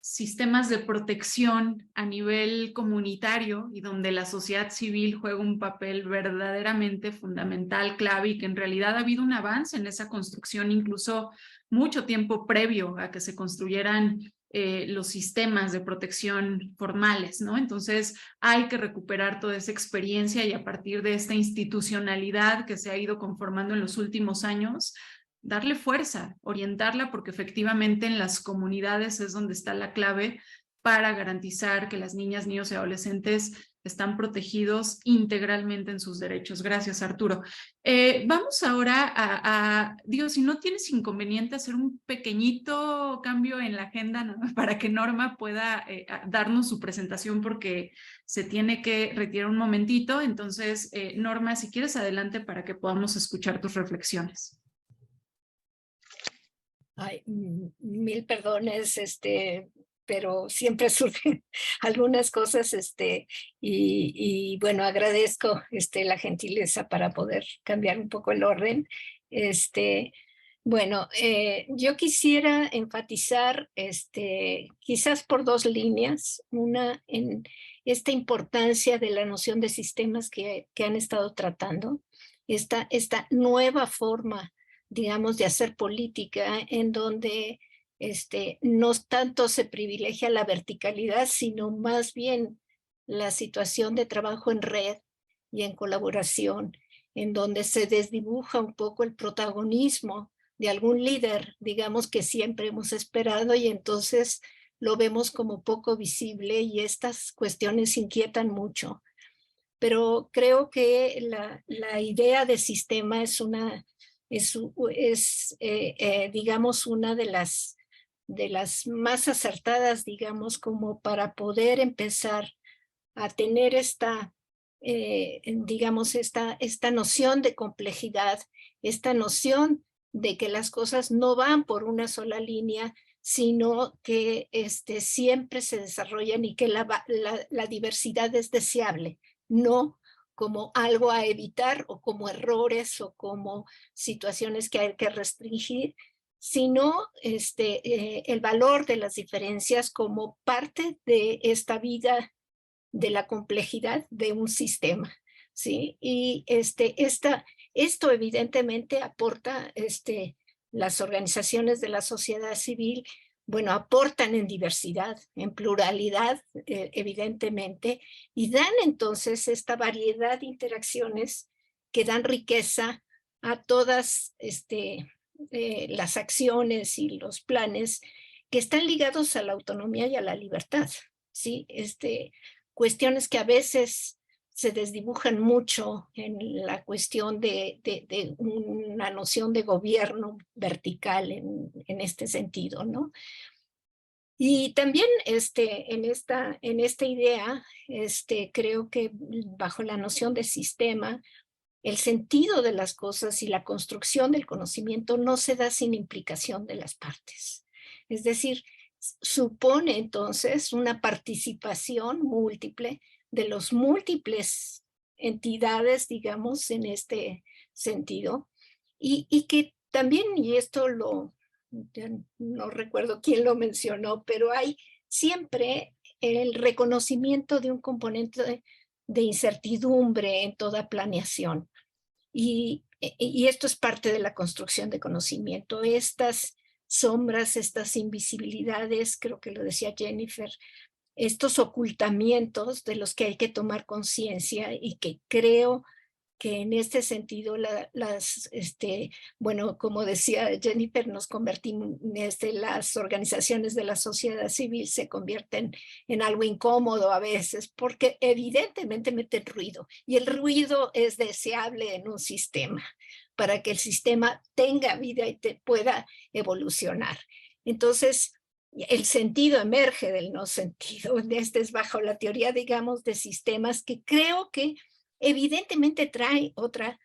sistemas de protección a nivel comunitario y donde la sociedad civil juega un papel verdaderamente fundamental, clave, y que en realidad ha habido un avance en esa construcción, incluso mucho tiempo previo a que se construyeran los sistemas de protección formales, ¿no? Entonces hay que recuperar toda esa experiencia y a partir de esta institucionalidad que se ha ido conformando en los últimos años, darle fuerza, orientarla, porque efectivamente en las comunidades es donde está la clave para garantizar que las niñas, niños y adolescentes están protegidos integralmente en sus derechos. Gracias, Arturo. Vamos ahora digo, si no tienes inconveniente, hacer un pequeñito cambio en la agenda, ¿no? Para que Norma pueda darnos su presentación, porque se tiene que retirar un momentito. Entonces, Norma, si quieres, adelante para que podamos escuchar tus reflexiones. Ay, mil perdones, pero siempre surgen algunas cosas, y bueno, agradezco la gentileza para poder cambiar un poco el orden. Bueno, yo quisiera enfatizar, quizás por dos líneas, una en esta importancia de la noción de sistemas que han estado tratando, esta nueva forma, digamos, de hacer política en donde no tanto se privilegia la verticalidad, sino más bien la situación de trabajo en red y en colaboración, en donde se desdibuja un poco el protagonismo de algún líder, digamos, que siempre hemos esperado, y entonces lo vemos como poco visible, y estas cuestiones inquietan mucho. Pero creo que la idea de sistema es digamos, una de las más acertadas, digamos, como para poder empezar a tener digamos, esta noción de complejidad, esta noción de que las cosas no van por una sola línea, sino que siempre se desarrollan, y que la diversidad es deseable, no como algo a evitar o como errores o como situaciones que hay que restringir, sino el valor de las diferencias como parte de esta vida, de la complejidad de un sistema, ¿sí? Y esto evidentemente aporta, las organizaciones de la sociedad civil, bueno, aportan en diversidad, en pluralidad, evidentemente, y dan entonces esta variedad de interacciones que dan riqueza a todas las acciones y los planes que están ligados a la autonomía y a la libertad, ¿sí? Cuestiones que a veces se desdibujan mucho en la cuestión de una noción de gobierno vertical en este sentido, ¿no? Y también en esta idea, creo que bajo la noción de sistema, el sentido de las cosas y la construcción del conocimiento no se da sin implicación de las partes. Es decir, supone entonces una participación múltiple de los múltiples entidades, digamos, en este sentido, y que también, y esto no recuerdo quién lo mencionó, pero hay siempre el reconocimiento de un componente de incertidumbre en toda planeación. Y esto es parte de la construcción de conocimiento. Estas sombras, estas invisibilidades, creo que lo decía Jennifer, estos ocultamientos de los que hay que tomar conciencia, y que creo que en este sentido bueno, como decía Jennifer, nos convertimos, las organizaciones de la sociedad civil se convierten en algo incómodo a veces, porque evidentemente meten ruido, y el ruido es deseable en un sistema, para que el sistema tenga vida y pueda evolucionar. Entonces, el sentido emerge del no sentido. Es bajo la teoría, digamos, de sistemas, que creo que evidentemente trae otra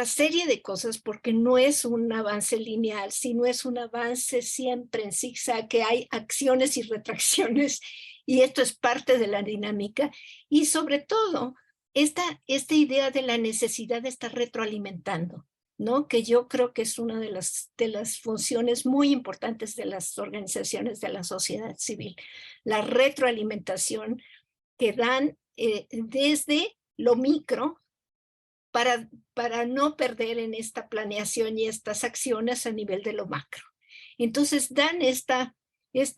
serie de cosas, porque no es un avance lineal, sino es un avance siempre en zigzag, que hay acciones y retracciones, y esto es parte de la dinámica, y sobre todo esta idea de la necesidad de estar retroalimentando, ¿no? Que yo creo que es una de las funciones muy importantes de las organizaciones de la sociedad civil, la retroalimentación que dan desde lo micro para no perder en esta planeación y estas acciones a nivel de lo macro. Entonces dan esta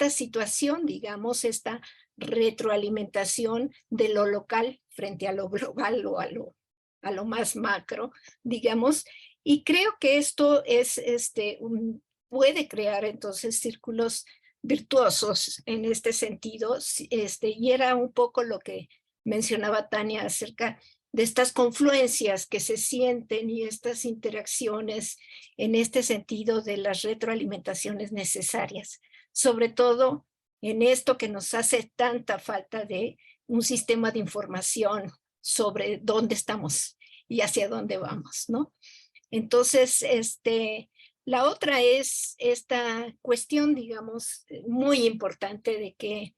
situación, digamos, esta retroalimentación de lo local frente a lo global o a lo más macro, digamos, y creo que esto es, puede crear entonces círculos virtuosos en este sentido, y era un poco lo que mencionaba Tania acerca de estas confluencias que se sienten y estas interacciones en este sentido de las retroalimentaciones necesarias, sobre todo en esto que nos hace tanta falta de un sistema de información sobre dónde estamos y hacia dónde vamos, ¿no? Entonces, la otra es esta cuestión, digamos, muy importante de que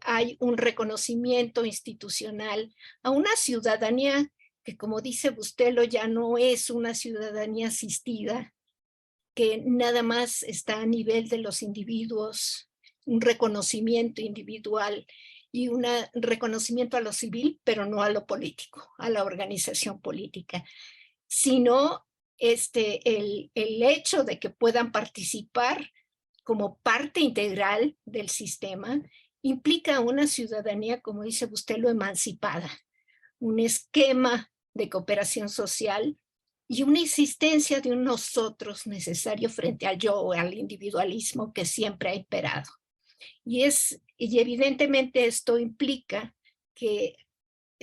hay un reconocimiento institucional a una ciudadanía que, como dice Bustelo, ya no es una ciudadanía asistida, que nada más está a nivel de los individuos, un reconocimiento individual y un reconocimiento a lo civil, pero no a lo político, a la organización política, sino el hecho de que puedan participar como parte integral del sistema implica una ciudadanía, como dice Bustelo, emancipada, un esquema de cooperación social y una existencia de un nosotros necesario frente al yo, al individualismo que siempre ha imperado. Y evidentemente esto implica que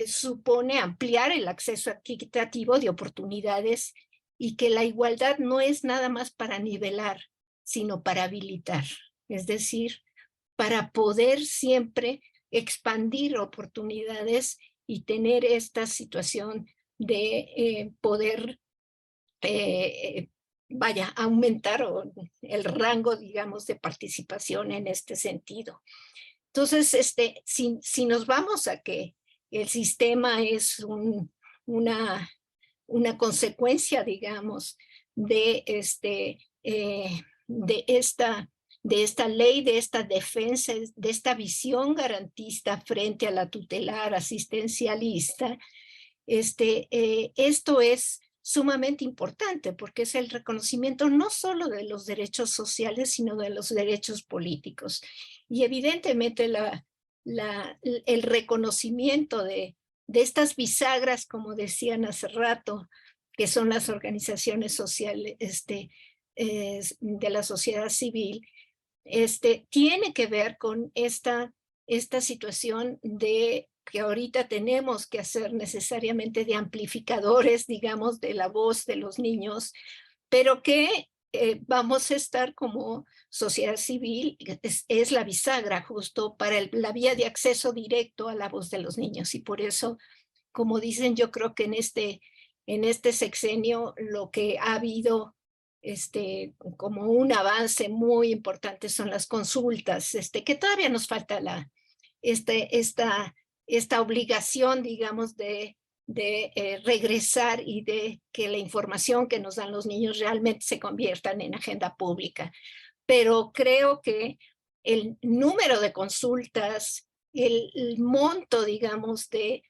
supone ampliar el acceso equitativo de oportunidades y que la igualdad no es nada más para nivelar, sino para habilitar, es decir, para poder siempre expandir oportunidades y tener esta situación de poder, aumentar el rango, digamos, de participación en este sentido. Entonces, si nos vamos a que el sistema es una consecuencia, digamos, de esta ley, de esta defensa, de esta visión garantista frente a la tutelar asistencialista, esto es sumamente importante porque es el reconocimiento no solo de los derechos sociales, sino de los derechos políticos. Y evidentemente el reconocimiento de estas bisagras, como decían hace rato, que son las organizaciones sociales de la sociedad civil, tiene que ver con esta situación de que ahorita tenemos que hacer necesariamente de amplificadores, digamos, de la voz de los niños, pero que vamos a estar como sociedad civil, es la bisagra justo para la vía de acceso directo a la voz de los niños. Y por eso, como dicen, yo creo que en este sexenio lo que ha habido como un avance muy importante son las consultas, que todavía nos falta esta obligación, digamos, de regresar y de que la información que nos dan los niños realmente se conviertan en agenda pública. Pero creo que el número de consultas, el monto, digamos, de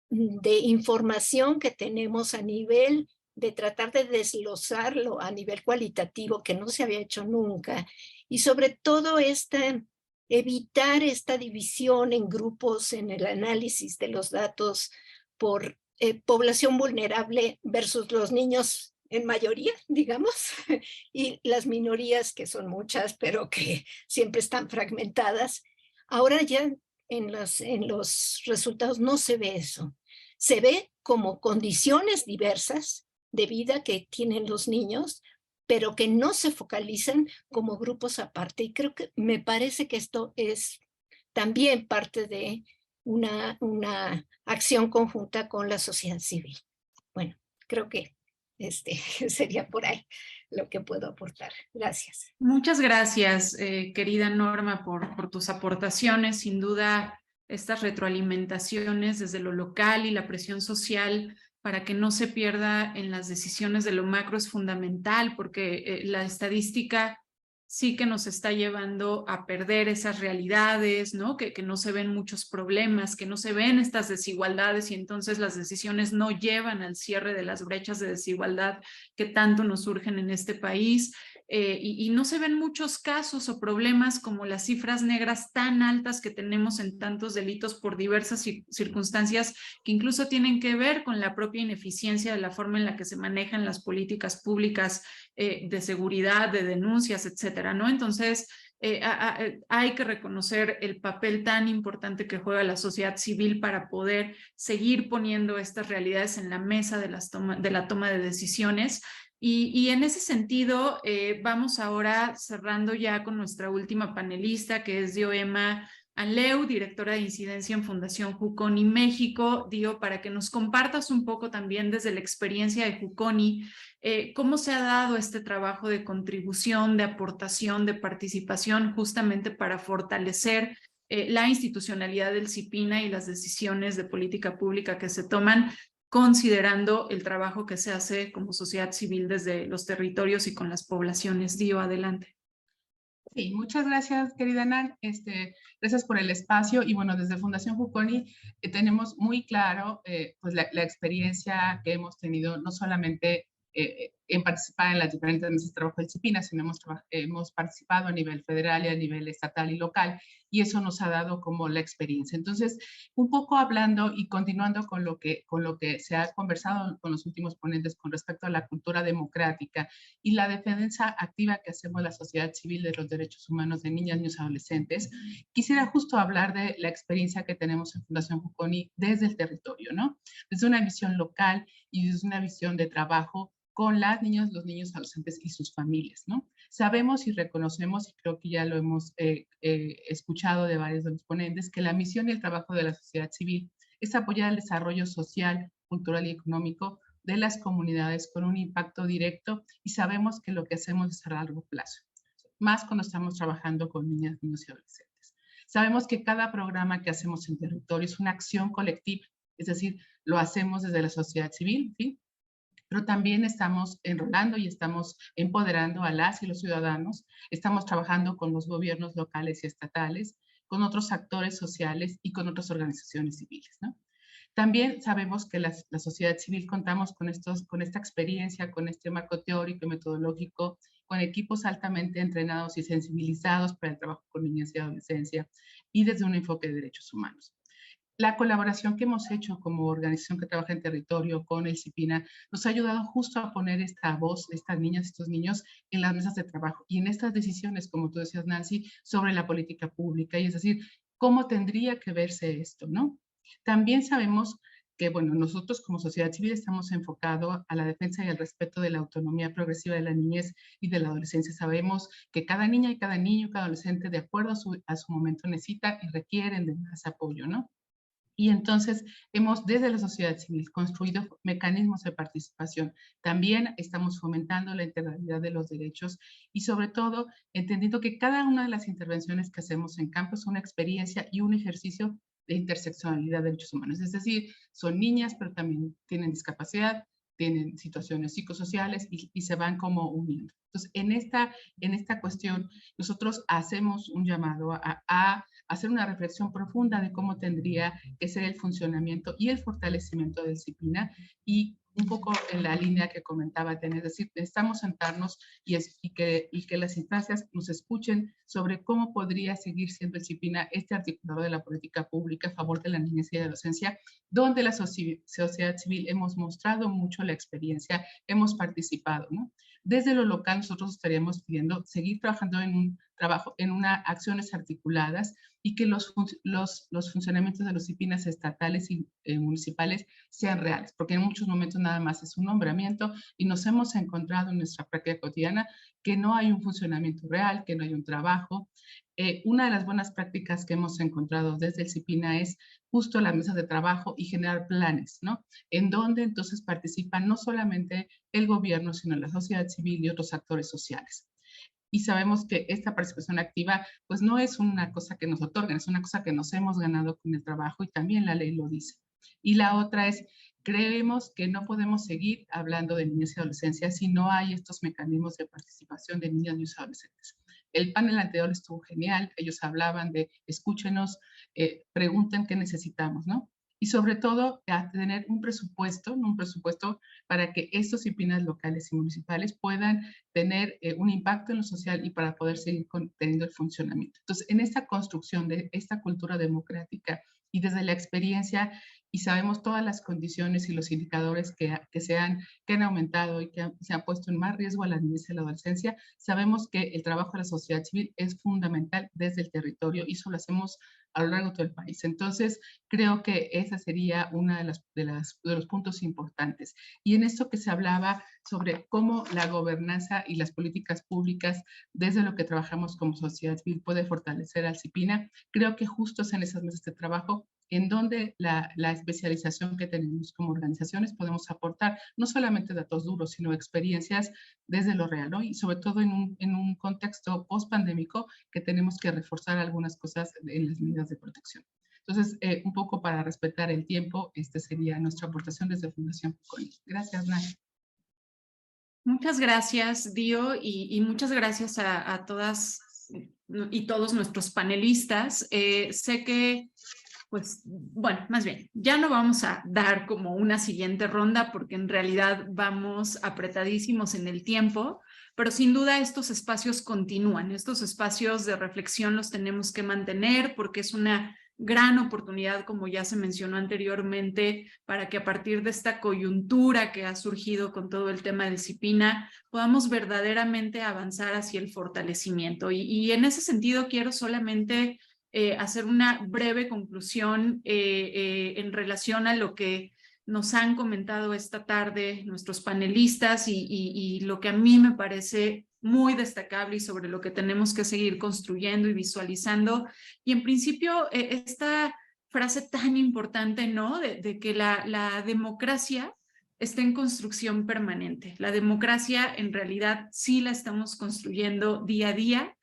información que tenemos a nivel de tratar de desglosarlo a nivel cualitativo, que no se había hecho nunca, y sobre todo evitar esta división en grupos en el análisis de los datos por población vulnerable versus los niños en mayoría, digamos, y las minorías, que son muchas, pero que siempre están fragmentadas. Ahora ya en los resultados no se ve eso. Se ve como condiciones diversas de vida que tienen los niños, pero que no se focalizan como grupos aparte. Y creo que me parece que esto es también parte de una acción conjunta con la sociedad civil. Bueno, creo que Sería por ahí lo que puedo aportar. Gracias. Muchas gracias, querida Norma, por tus aportaciones. Sin duda, estas retroalimentaciones desde lo local y la presión social para que no se pierda en las decisiones de lo macro es fundamental, porque la estadística sí que nos está llevando a perder esas realidades, ¿no? Que no se ven muchos problemas, que no se ven estas desigualdades y entonces las decisiones no llevan al cierre de las brechas de desigualdad que tanto nos surgen en este país. Y no se ven muchos casos o problemas como las cifras negras tan altas que tenemos en tantos delitos por diversas circunstancias que incluso tienen que ver con la propia ineficiencia de la forma en la que se manejan las políticas públicas de seguridad, de denuncias, etcétera, ¿no? Entonces, hay que reconocer el papel tan importante que juega la sociedad civil para poder seguir poniendo estas realidades en la mesa de la toma de decisiones. Y en ese sentido, vamos ahora cerrando ya con nuestra última panelista, que es Dioema Anleu, directora de incidencia en Fundación Juconi México. Dio, para que nos compartas un poco también desde la experiencia de Juconi, cómo se ha dado este trabajo de contribución, de aportación, de participación, justamente para fortalecer la institucionalidad del CIPINA y las decisiones de política pública que se toman, considerando el trabajo que se hace como sociedad civil desde los territorios y con las poblaciones. Dio, adelante. Sí, muchas gracias, querida Nan. Gracias por el espacio. Y bueno, desde Fundación Juconi tenemos muy claro pues la experiencia que hemos tenido, no solamente en participar en las diferentes mesas de trabajo del CIPINA, sino hemos participado a nivel federal y a nivel estatal y local, y eso nos ha dado como la experiencia. Entonces, un poco hablando y continuando con lo que se ha conversado con los últimos ponentes con respecto a la cultura democrática y la defensa activa que hacemos la sociedad civil de los derechos humanos de niñas, niños y adolescentes, quisiera justo hablar de la experiencia que tenemos en Fundación Juconi desde el territorio, ¿no? Desde una visión local y desde una visión de trabajo con las niñas, los niños, adolescentes y sus familias, ¿no? Sabemos y reconocemos, y creo que ya lo hemos escuchado de varios de los ponentes, que la misión y el trabajo de la sociedad civil es apoyar el desarrollo social, cultural y económico de las comunidades con un impacto directo, y sabemos que lo que hacemos es a largo plazo, más cuando estamos trabajando con niñas, niños y adolescentes. Sabemos que cada programa que hacemos en territorio es una acción colectiva, es decir, lo hacemos desde la sociedad civil, ¿sí? Pero también estamos enrolando y estamos empoderando a las y los ciudadanos, estamos trabajando con los gobiernos locales y estatales, con otros actores sociales y con otras organizaciones civiles, ¿no? También sabemos que la sociedad civil contamos con esta experiencia, con este marco teórico y metodológico, con equipos altamente entrenados y sensibilizados para el trabajo con niñas y adolescencia y desde un enfoque de derechos humanos. La colaboración que hemos hecho como organización que trabaja en territorio con el CIPINA nos ha ayudado justo a poner esta voz de estas niñas, estos niños en las mesas de trabajo y en estas decisiones, como tú decías, Nancy, sobre la política pública, y es decir, cómo tendría que verse esto, ¿no? También sabemos que, bueno, nosotros como sociedad civil estamos enfocados a la defensa y al respeto de la autonomía progresiva de la niñez y de la adolescencia. Sabemos que cada niña y cada niño, cada adolescente, de acuerdo a su momento, necesita y requieren de más apoyo, ¿no? Y entonces hemos desde la sociedad civil construido mecanismos de participación. También estamos fomentando la integralidad de los derechos y sobre todo entendiendo que cada una de las intervenciones que hacemos en campo es una experiencia y un ejercicio de interseccionalidad de derechos humanos. Es decir, son niñas, pero también tienen discapacidad, tienen situaciones psicosociales y se van como uniendo. Entonces, en esta cuestión, nosotros hacemos un llamado a hacer una reflexión profunda de cómo tendría que ser el funcionamiento y el fortalecimiento del CIPINA, y un poco en la línea que comentaba Tene, es decir, necesitamos sentarnos y que las instancias nos escuchen sobre cómo podría seguir siendo el CIPINA este articulador de la política pública a favor de la niñez y la adolescencia, donde la sociedad civil hemos mostrado mucho la experiencia, hemos participado, ¿no? Desde lo local nosotros estaríamos pidiendo seguir trabajando en un trabajo en acciones articuladas y que los funcionamientos de los CIPINAs estatales y municipales sean reales, porque en muchos momentos nada más es un nombramiento y nos hemos encontrado en nuestra práctica cotidiana que no hay un funcionamiento real, que no hay un trabajo. Una de las buenas prácticas que hemos encontrado desde el CIPINA es justo la mesa de trabajo y generar planes, ¿no? En donde entonces participan no solamente el gobierno, sino la sociedad civil y otros actores sociales. Y sabemos que esta participación activa pues no es una cosa que nos otorgan, es una cosa que nos hemos ganado con el trabajo y también la ley lo dice. Y la otra es, creemos que no podemos seguir hablando de niñez y adolescencia si no hay estos mecanismos de participación de niños y adolescentes. El panel anterior estuvo genial, ellos hablaban de escúchenos, pregunten qué necesitamos, ¿no? Y sobre todo a tener un presupuesto para que estos CIPINAs locales y municipales puedan tener un impacto en lo social y para poder seguir teniendo el funcionamiento. Entonces, en esta construcción de esta cultura democrática y desde la experiencia, y sabemos todas las condiciones y los indicadores que han aumentado y que se han puesto en más riesgo a la niñez y a la adolescencia, sabemos que el trabajo de la sociedad civil es fundamental desde el territorio y eso lo hacemos a lo largo de todo el país. Entonces, creo que esa sería una de los puntos importantes. Y en esto que se hablaba sobre cómo la gobernanza y las políticas públicas, desde lo que trabajamos como sociedad civil, puede fortalecer al CIPINA, creo que justo es en esas mesas de trabajo en donde la especialización que tenemos como organizaciones podemos aportar no solamente datos duros, sino experiencias desde lo real, ¿no? Y sobre todo en un contexto post-pandémico que tenemos que reforzar algunas cosas en las medidas de protección. Entonces, un poco para respetar el tiempo, esta sería nuestra aportación desde Fundación Juconi. Gracias, Nani. Muchas gracias, Dio, y muchas gracias a todas y todos nuestros panelistas. Sé que, pues, bueno, más bien, ya no vamos a dar como una siguiente ronda porque en realidad vamos apretadísimos en el tiempo, pero sin duda estos espacios continúan, estos espacios de reflexión los tenemos que mantener porque es una gran oportunidad, como ya se mencionó anteriormente, para que a partir de esta coyuntura que ha surgido con todo el tema del CIPINA, podamos verdaderamente avanzar hacia el fortalecimiento. Y en ese sentido quiero solamente hacer una breve conclusión en relación a lo que nos han comentado esta tarde nuestros panelistas y lo que a mí me parece muy destacable y sobre lo que tenemos que seguir construyendo y visualizando. Y en principio, esta frase tan importante, ¿no? De que la democracia está en construcción permanente. La democracia en realidad sí la estamos construyendo día a día.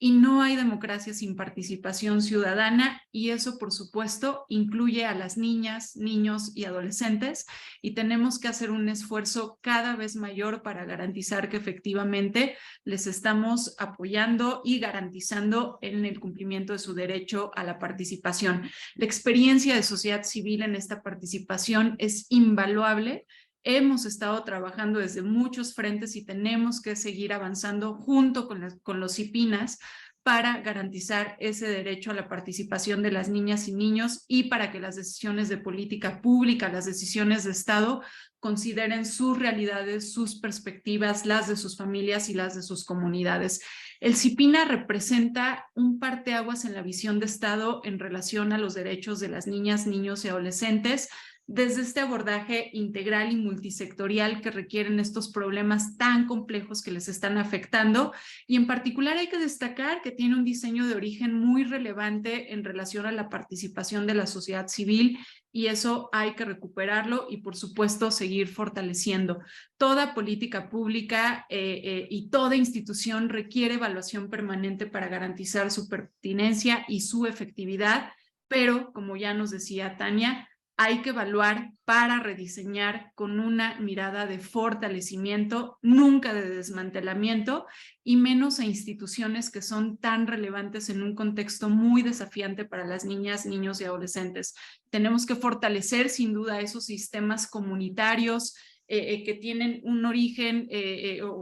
Y no hay democracia sin participación ciudadana y eso, por supuesto, incluye a las niñas, niños y adolescentes y tenemos que hacer un esfuerzo cada vez mayor para garantizar que efectivamente les estamos apoyando y garantizando en el cumplimiento de su derecho a la participación. La experiencia de sociedad civil en esta participación es invaluable. Hemos estado trabajando desde muchos frentes y tenemos que seguir avanzando junto con los CIPINAs para garantizar ese derecho a la participación de las niñas y niños y para que las decisiones de política pública, las decisiones de Estado, consideren sus realidades, sus perspectivas, las de sus familias y las de sus comunidades. El CIPINA representa un parteaguas en la visión de Estado en relación a los derechos de las niñas, niños y adolescentes, desde este abordaje integral y multisectorial que requieren estos problemas tan complejos que les están afectando. Y en particular hay que destacar que tiene un diseño de origen muy relevante en relación a la participación de la sociedad civil y eso hay que recuperarlo y por supuesto seguir fortaleciendo. Toda política pública y toda institución requiere evaluación permanente para garantizar su pertinencia y su efectividad, pero como ya nos decía Tania, hay que evaluar para rediseñar con una mirada de fortalecimiento, nunca de desmantelamiento, y menos a instituciones que son tan relevantes en un contexto muy desafiante para las niñas, niños y adolescentes. Tenemos que fortalecer sin duda esos sistemas comunitarios que tienen un origen,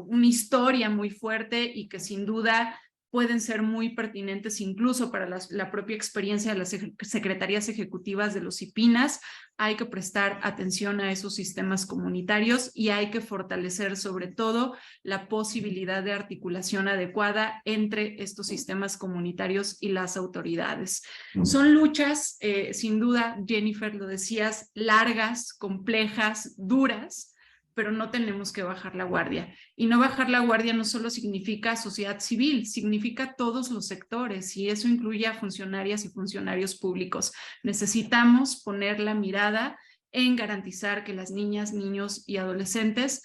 una historia muy fuerte y que sin duda pueden ser muy pertinentes incluso para la propia experiencia de las secretarías ejecutivas de los CIPINAS. Hay que prestar atención a esos sistemas comunitarios y hay que fortalecer sobre todo la posibilidad de articulación adecuada entre estos sistemas comunitarios y las autoridades. Son luchas, sin duda, Jennifer, lo decías, largas, complejas, duras, pero no tenemos que bajar la guardia. Y no bajar la guardia no solo significa sociedad civil, significa todos los sectores, y eso incluye a funcionarias y funcionarios públicos. Necesitamos poner la mirada en garantizar que las niñas, niños y adolescentes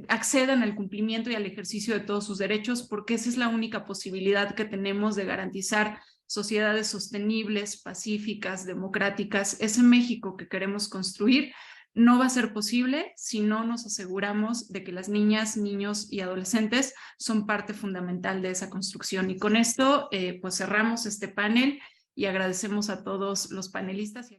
accedan al cumplimiento y al ejercicio de todos sus derechos, porque esa es la única posibilidad que tenemos de garantizar sociedades sostenibles, pacíficas, democráticas. Ese México que queremos construir no va a ser posible si no nos aseguramos de que las niñas, niños y adolescentes son parte fundamental de esa construcción. Y con esto, pues cerramos este panel y agradecemos a todos los panelistas.